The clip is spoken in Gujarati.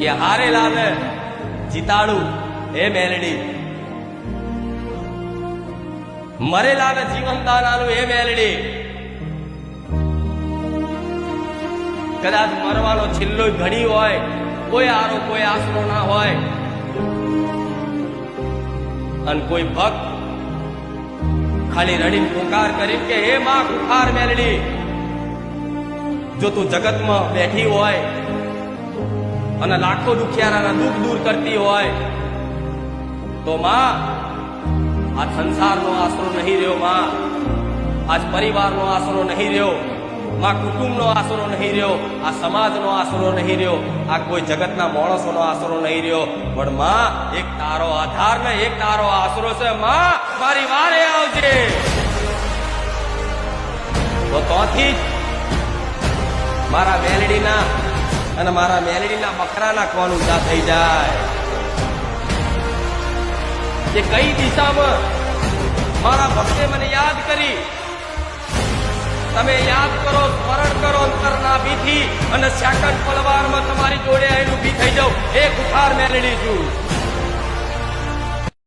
કે હારેલાને જીતાડું એ મેલડી, મરેલાને જીવનદાન આલું એ મેલડી. કદાચ મરવાનો છેલ્લો ઘડી હોય, કોઈ આરો કોઈ આશરો ના હોય, અને કોઈ ભક્ત ખાલી રડીને પુકાર કરી કે હે માં કુખાર મેલડી, જો તું જગતમાં બેઠી હોય અને લાખો દુખિયારાના દુઃખ દૂર કરતી હોય તો માં આ સંસારનો આશરો નહીં રહ્યો, માં આજ પરિવારનો આશરો નહીં રહ્યો, માં કુટુંબનો આશરો નહીં રહ્યો, આ સમાજનો આશરો નહીં રહ્યો, આ કોઈ જગતના માણસોનો આશરો નહીં રહ્યો, પણ માં એક તારો આધાર ને એક તારો આશરો છે. માં મારી વારે આવજે. તો તોથી મારા મેલડીના અને મારા મેલડીના બકરાના કોણ ઊંચા થઈ જાય કે કઈ દિશામાં મારા ભક્તે મને યાદ કરી. તમે યાદ કરો, સ્મરણ કરો અંતરના ભીથી, અને સેકન્ડ પલવારમાં તમારી જોડે આવીને ઊભી થઈ જાઉં. એ કુખાર મેલડી છું.